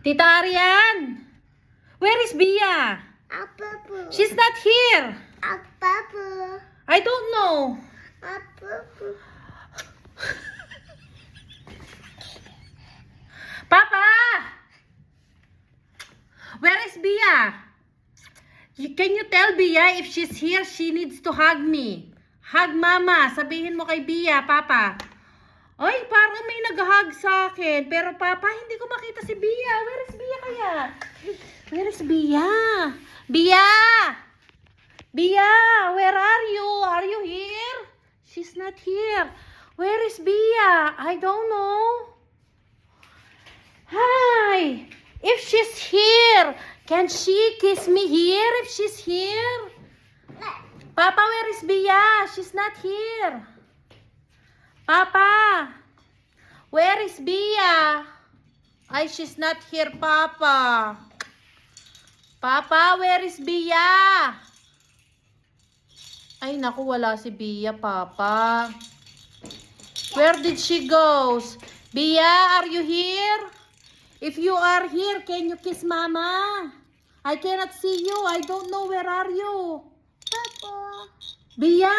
Tita Arian, where is Bia? Apapu. She's not here. Apapu. I don't know. Apapu. Papa! Where is Bia? Can you tell Bia if she's here, she needs to hug me. Hug Mama. Sabihin mo kay Bia, Papa. Ay, parang may nag-hug sa akin. Pero Papa, hindi ko makita si Bia. Where is Bia kaya? Where is Bia? Bia! Bia, where are you? Are you here? She's not here. Where is Bia? I don't know. Hi! If she's here, can she kiss me here if she's here? Papa, where is Bia? She's not here. Papa, where is Bia? Ay, she's not here, Papa. Papa, where is Bia? Ay, naku, wala si Bia, Papa. Where did she go? Bia, are you here? If you are here, can you kiss Mama? I cannot see you. I don't know where are you. Papa. Bia!